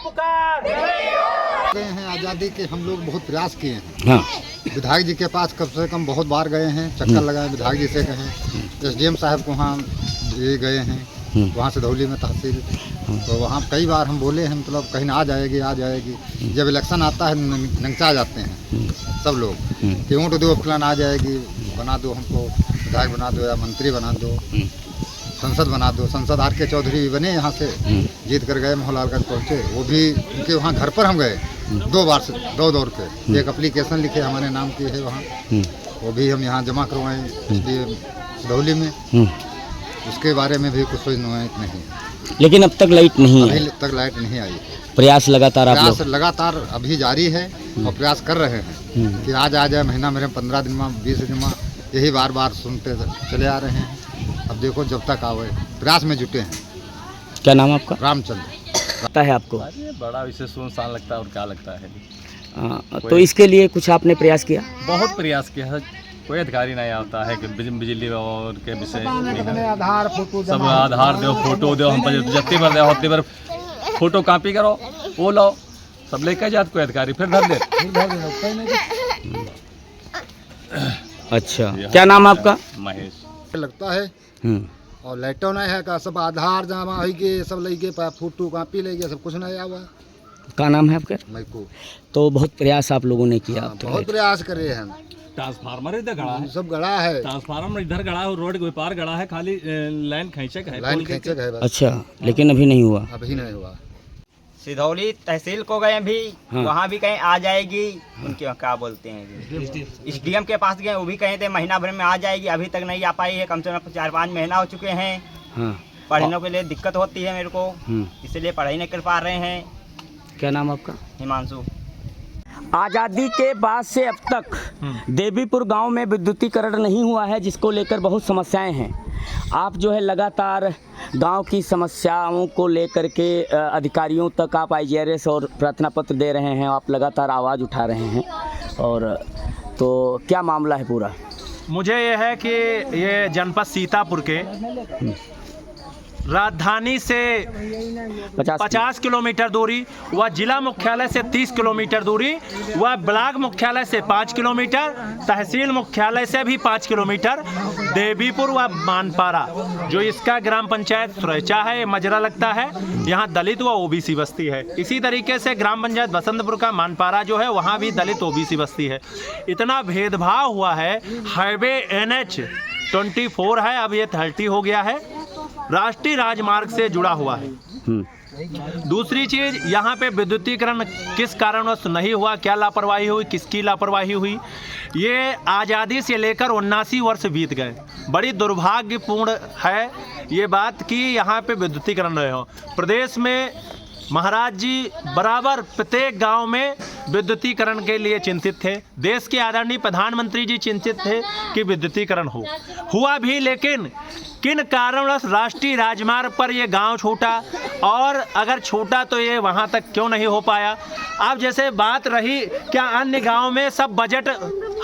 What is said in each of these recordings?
पुकार गए हैं आज़ादी के, हम लोग बहुत प्रयास किए हैं। हाँ। विधायक जी के पास कम से कम बहुत बार गए हैं, चक्कर लगाए, विधायक जी से कहें, एसडीएम साहब को वहाँ ये गए हैं, वहाँ से धौली में तहसील, तो वहाँ कई बार हम बोले हैं, मतलब कहीं ना आ जाएगी। जब इलेक्शन आता है नंगचा जाते हैं सब लोग कि वोट दो फलान आ जाएगी, बना दो हमको विधायक बना दो या मंत्री बना दो, संसद बना दो। संसद आर के चौधरी भी बने, यहाँ से जीत कर गए, मोहनलालगंज पहुँचे, वो भी उनके वहाँ घर पर हम गए 2 बार से दौड़ के। एक एप्लीकेशन लिखे हमारे नाम की है वहाँ, वो भी हम यहाँ जमा करवाएं इसलिए धौली में, उसके बारे में भी कुछ नहीं। लेकिन अब तक लाइट नहीं है, अभी तक लाइट नहीं आई। प्रयास लगातार आप प्रयास लोग लगातार अभी जारी है और प्रयास कर रहे हैं कि आज आ जाए, महीना मेरे 15 दिन में 20 दिन में, यही बार सुनते चले आ रहे हैं। अब देखो जब तक आवे, प्रयास में जुटे हैं। क्या नाम आपका? रामचंद्र। पता है आपको? बड़ा विशेष सुनसान लगता है और क्या लगता है। तो इसके लिए कुछ आपने प्रयास किया? बहुत प्रयास किया है, कोई अधिकारी नहीं आता है कि बिजली और के विषय सब आधार दो, फोटो दो, हम पर जत्ती भर दो, होती भर फोटो कॉपी करो, वो लो, सब लेकर जाते कोई अधिकारी फिर धर दे। अच्छा, क्या नाम आपका? महेश। लगता है और लाइटों नहीं है का, सब आधार जमा है के सब लेके फोटो कॉपी ले गया, सब कुछ नहीं आवा। क्या नाम है आपका? मैको। तो बहुत प्रयास आप लोगों ने किया। बहुत प्रयास करे हैं, ट्रांसफार्मर इधर गड़ा है, सब गड़ा है, ट्रांसफार्मर इधर गड़ा है, रोड के पार गड़ा है, खाली लाइन खींचे है, लाइन खींचे है बस। अच्छा, लेकिन अभी नहीं हुआ? अभी नहीं हुआ। सिधौली तहसील को गए भी, वहाँ भी कहीं आ जाएगी, उनके क्या बोलते हैं एसडीएम के पास गए, वो भी कहे थे महीना भर में आ जाएगी, अभी तक नहीं आ पाई है। कम से कम 4-5 महीना हो चुके हैं। पढ़ने के लिए दिक्कत होती है मेरे को, इसलिए पढ़ाई नहीं कर पा रहे हैं। क्या नाम आपका? हिमांशु। आज़ादी के बाद से अब तक देवीपुर गांव में विद्युतीकरण नहीं हुआ है, जिसको लेकर बहुत समस्याएं हैं। आप जो है लगातार गांव की समस्याओं को लेकर के अधिकारियों तक आप IGRS और प्रार्थना पत्र दे रहे हैं, आप लगातार आवाज़ उठा रहे हैं, और तो क्या मामला है पूरा? मुझे ये है कि ये जनपद सीतापुर के राजधानी से 50 किलोमीटर दूरी, व जिला मुख्यालय से 30 किलोमीटर दूरी, व ब्लॉक मुख्यालय से 5 किलोमीटर, तहसील मुख्यालय से भी 5 किलोमीटर, देवीपुर व मानपारा जो इसका ग्राम पंचायत सुरैचा है, मजरा लगता है, यहाँ दलित व OBC बस्ती है। इसी तरीके से ग्राम पंचायत बसंतपुर का मानपारा जो है, वहाँ भी दलित OBC बस्ती है। इतना भेदभाव हुआ है। हाईवे NH 24 है, अब ये 30 हो गया है, राष्ट्रीय राजमार्ग से जुड़ा हुआ है। दूसरी चीज, यहाँ पे विद्युतीकरण किस कारणवश नहीं हुआ, क्या लापरवाही हुई, किसकी लापरवाही हुई, ये आज़ादी से लेकर 79 वर्ष बीत गए। बड़ी दुर्भाग्यपूर्ण है ये बात कि यहाँ पे विद्युतीकरण नहीं हो। प्रदेश में महाराज जी बराबर प्रत्येक गांव में विद्युतीकरण के लिए चिंतित थे। देश के आदरणीय प्रधानमंत्री जी चिंतित थे कि विद्युतीकरण हुआ भी, लेकिन किन कारणवश राष्ट्रीय राजमार्ग पर ये गांव छूटा, और अगर छूटा तो ये वहां तक क्यों नहीं हो पाया। अब जैसे बात रही क्या अन्य गांव में सब बजट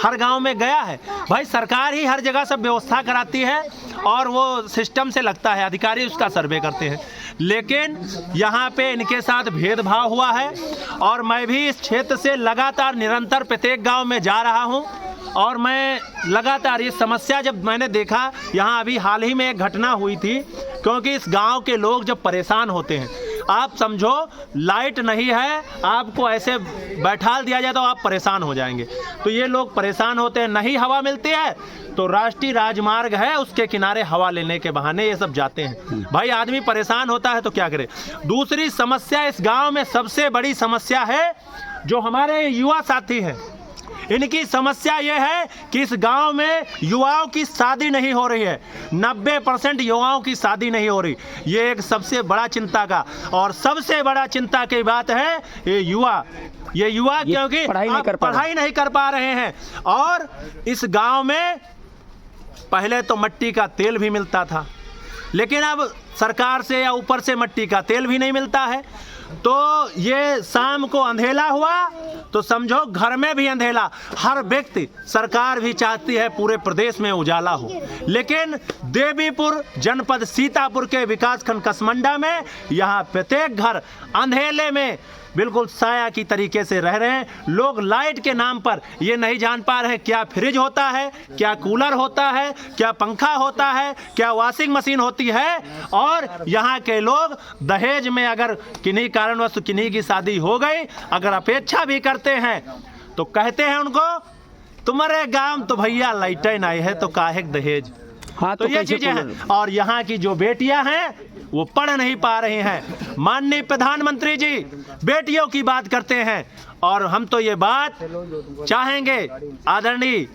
हर गांव में गया है, भाई सरकार ही हर जगह सब व्यवस्था कराती है और वो सिस्टम से लगता है, अधिकारी उसका सर्वे करते हैं, लेकिन यहाँ पे इनके साथ भेदभाव हुआ है। और मैं भी इस क्षेत्र से लगातार निरंतर प्रत्येक गांव में जा रहा हूँ, और मैं लगातार ये समस्या जब मैंने देखा, यहाँ अभी हाल ही में एक घटना हुई थी, क्योंकि इस गांव के लोग जब परेशान होते हैं, आप समझो लाइट नहीं है, आपको ऐसे बैठा दिया जाए तो आप परेशान हो जाएंगे, तो ये लोग परेशान होते हैं, नहीं हवा मिलती है तो राष्ट्रीय राजमार्ग है उसके किनारे हवा लेने के बहाने ये सब जाते हैं। भाई आदमी परेशान होता है तो क्या करे। दूसरी समस्या इस गांव में सबसे बड़ी समस्या है, जो हमारे युवा साथी हैं, इनकी समस्या ये है कि इस गांव में युवाओं की शादी नहीं हो रही है। 90% युवाओं की शादी नहीं हो रही, ये एक सबसे बड़ा चिंता का, और सबसे बड़ा चिंता की बात है ये युवा क्योंकि पढ़ाई नहीं कर पा रहे हैं। और इस गांव में पहले तो मिट्टी का तेल भी मिलता था, लेकिन अब सरकार से या ऊपर से मिट्टी का तेल भी नहीं मिलता है। तो ये शाम को अंधेला हुआ तो समझो घर में भी अंधेला। हर व्यक्ति, सरकार भी चाहती है पूरे प्रदेश में उजाला हो, लेकिन देवीपुर जनपद सीतापुर के विकासखंड कसमंडा में यहाँ प्रत्येक घर अंधेले में बिल्कुल साया की तरीके से रह रहे हैं। लोग लाइट के नाम पर ये नहीं जान पा रहे हैं क्या फ्रिज होता है, क्या कूलर होता है, क्या पंखा होता है, क्या वॉशिंग मशीन होती है। और यहाँ के लोग दहेज में अगर किन्हीं कारणवश किन्हीं की शादी हो गई, अगर अपेक्षा भी करते हैं तो कहते हैं उनको तुम्हारे गांव तो भैया लाइटें नहीं है तो काहे दहेज। हाँ, तो ये चीजें हैं। और यहाँ की जो बेटियां हैं वो पढ़ नहीं पा रही हैं। माननीय प्रधानमंत्री जी बेटियों की बात करते हैं और हम तो ये बात चाहेंगे आदरणीय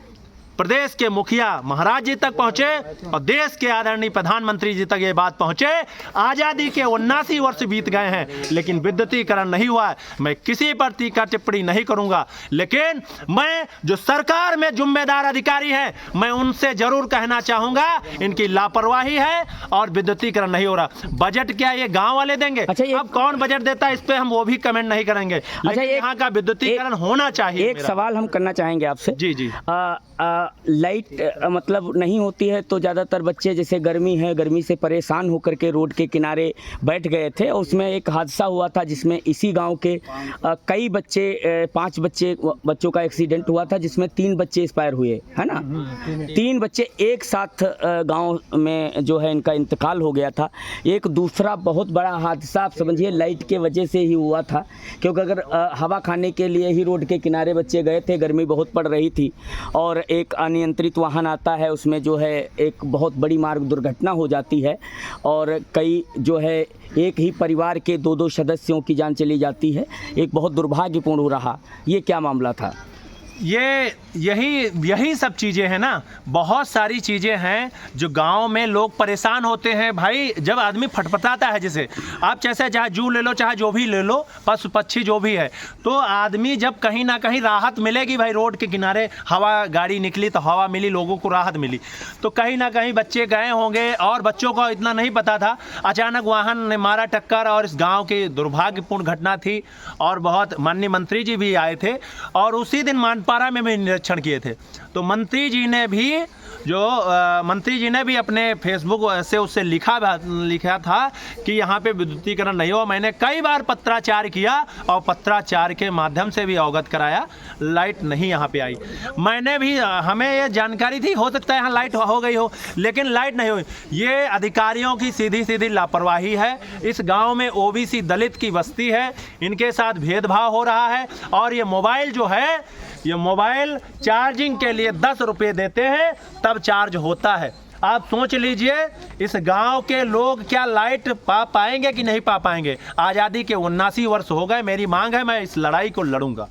प्रदेश के मुखिया महाराज जी तक पहुंचे और देश के आदरणीय प्रधानमंत्री जी तक ये बात पहुंचे। आज़ादी के 79 वर्ष बीत गए हैं लेकिन विद्युतीकरण नहीं हुआ है। मैं किसी पर टीका टिप्पणी नहीं करूंगा, लेकिन मैं जो सरकार में जिम्मेदार अधिकारी हैं मैं उनसे जरूर कहना चाहूंगा इनकी लापरवाही है और विद्युतीकरण नहीं हो रहा। बजट क्या ये गाँव वाले देंगे? अच्छा, अब कौन बजट देता है इस पर हम वो भी कमेंट नहीं करेंगे। अच्छा, यहाँ का विद्युतीकरण होना चाहिए। एक सवाल हम करना चाहेंगे आपसे। जी जी। लाइट मतलब नहीं होती है तो ज़्यादातर बच्चे, जैसे गर्मी है, गर्मी से परेशान होकर के रोड के किनारे बैठ गए थे। उसमें एक हादसा हुआ था जिसमें इसी गांव के कई बच्चे, 5 बच्चों का एक्सीडेंट हुआ था जिसमें 3 बच्चे एक्सपायर हुए, है ना। 3 बच्चे एक साथ गांव में जो है इनका इंतकाल हो गया था। एक दूसरा बहुत बड़ा हादसा आप समझिए लाइट के वजह से ही हुआ था, क्योंकि अगर हवा खाने के लिए ही रोड के किनारे बच्चे गए थे, गर्मी बहुत पड़ रही थी और एक अनियंत्रित वाहन आता है, उसमें जो है एक बहुत बड़ी मार्ग दुर्घटना हो जाती है और कई जो है एक ही परिवार के 2-2 सदस्यों की जान चली जाती है। एक बहुत दुर्भाग्यपूर्ण रहा। ये क्या मामला था? यही सब चीज़ें हैं ना। बहुत सारी चीज़ें हैं जो गांव में लोग परेशान होते हैं। भाई जब आदमी फटफटाता है, जैसे आप जैसे चाहे जू ले लो, चाहे जो भी ले लो, पशु पक्षी जो भी है, तो आदमी जब कहीं ना कहीं राहत मिलेगी, भाई रोड के किनारे हवा गाड़ी निकली तो हवा मिली, लोगों को राहत मिली, तो कहीं ना कहीं बच्चे गए होंगे और बच्चों को इतना नहीं पता था। अचानक वाहन ने मारा टक्कर और इस गाँव की दुर्भाग्यपूर्ण घटना थी और बहुत माननीय मंत्री जी भी आए थे और उसी दिन मानपारा में भी निरीक्षण किए थे। तो मंत्री जी ने भी अपने फेसबुक से उससे लिखा था कि यहाँ पे विद्युतीकरण नहीं हुआ। मैंने कई बार पत्राचार किया और पत्राचार के माध्यम से भी अवगत कराया, लाइट नहीं यहाँ पे आई। मैंने भी, हमें ये जानकारी थी, हो सकता है यहाँ लाइट हो गई हो, लेकिन लाइट नहीं हुई। ये अधिकारियों की सीधी सीधी लापरवाही है। इस गांव में ओबीसी दलित की बस्ती है, इनके साथ भेदभाव हो रहा है। और ये मोबाइल जो है, ये मोबाइल चार्जिंग के लिए 10 रुपये देते हैं तब चार्ज होता है। आप सोच लीजिए इस गांव के लोग क्या लाइट पा पाएंगे कि नहीं पा पाएंगे। आज़ादी के 79 वर्ष हो गए। मेरी मांग है, मैं इस लड़ाई को लड़ूंगा।